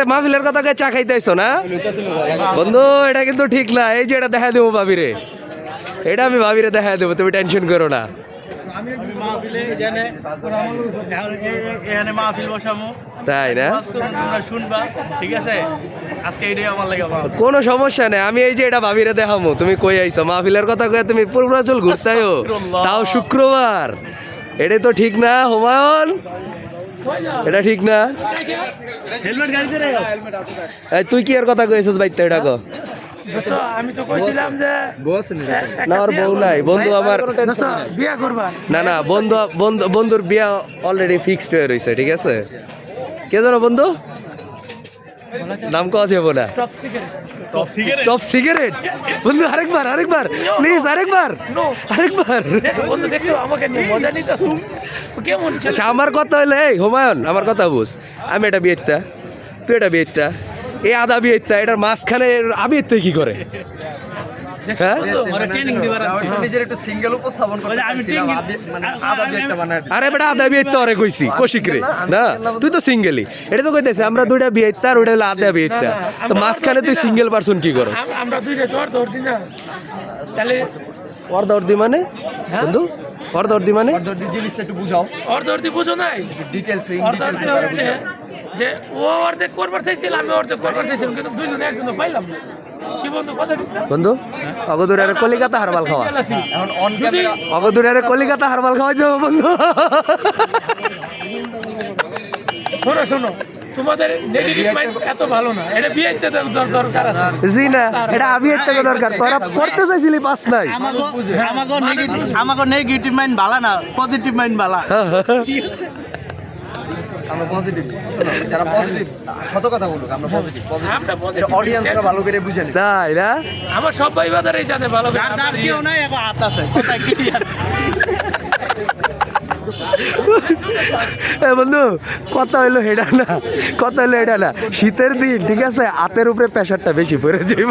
মাহফিলের কথা কয়ে চা খাইতেছো না বন্ধু? এটা কিন্তু ঠিক না। এই যে এটা দেখা দেবো ভাবিরে, এটা আমি ভাবিরে দেখা দেবো, তুমি টেনশন করো না। তাই না? কোনো সমস্যা নেই, আমি এই যে এটা ভাবিরে দেখামো। তুমি কই আইছো মাহফিলের কথা কয়ে তুমি পূর্বাচল ঘুরছাইও, তাও শুক্রবার। এটা তো ঠিক না হুমায়ুন, এটা ঠিক না। এই তুই কি এর কথা কইছিস বাইতে? এটা কো আমি তো কইছিলাম যে না, আর বউ নাই বন্ধু আমার। বিয়া করবা না না, বন্ধুর বিয়া অলরেডি ফিক্সড হয়ে রয়েছে, ঠিক আছে? কে জানো বন্ধু? নাম কওয়া যাবো না। টপ সিগারেট বন্ধু, আরেকবার প্লিজ, আরেকবার। বন্ধু দেখছো আমাকে নিয়ে মজা নিতেছো কেমন? আচ্ছা আমার কথা হইলে, এই হুমায়ুন আমার কথা বুঝ। আমি এটা বিয়েটা, তুই এটা বিয়েটা, এই আদা বিয়েটা, এটার মাঝখানে আবির তুই কি করে? হ্যাঁ আরে বেটা আদা বিয়েটা অরে কইছি কৌশিক রে, না তুই তো সিঙ্গেলই। এটা তো কইতেছে আমরা দুইটা বিয়েটা আর ওইটা হলো আদা বিয়েটা, তো মাঝখানে তুই সিঙ্গেল পারসন কি করস? আমরা দুইটা তোর ধরছি না তাহলে ওর দর্দি মানে বন্ধু, ওর দর্দি মানে জিনিসটা একটু বুঝাও, অর্ধি বুঝো নাই। ডিটেলস অর্ধি হচ্ছে যে ও অর্ধেক করবার চাইছিল, আমি অর্ধেক করবার চাইছিলাম, কিন্তু দুইজনে একজন পাইলাম না। কি বন্ধু কথা ঠিক না? বন্ধু অগদুরের কলিকাতা হারবাল খাওয়া, এখন অন ক্যামেরা অগদুরের কলিকাতা হারবাল খাওয়াই দেবো বন্ধু। শোনো শোনো, তোমাদের নেগেটিভ মাইন্ড এত ভালো না, এটা বিয়েতে দরকার আছে। জি না, এটা আমি এর থেকে দরকার। তোরা করতে চাইছিলি পাস নাই। আমাকে নেগেটিভ মাইন্ড ভালো না, পজিটিভ মাইন্ড ভালো। আমরা পজিটিভ, যারা পজিটিভ সত কথা বলুক, আমরা পজিটিভ আমরা এটা অডিয়েন্সরা ভালো করে বুঝে নিবে। তাই না? আমার সব ভাই বাদারই জানে ভালো করে। আর কেউ নাই, এখন হাত আছে কথা ক্লিয়ার। এ বন্ধু কথা হইলো হেডা না, কথা হইলো এটা না। শীতের দিন ঠিক আছে, হাতের উপরে প্রেশারটা বেশি পড়ে যাইব।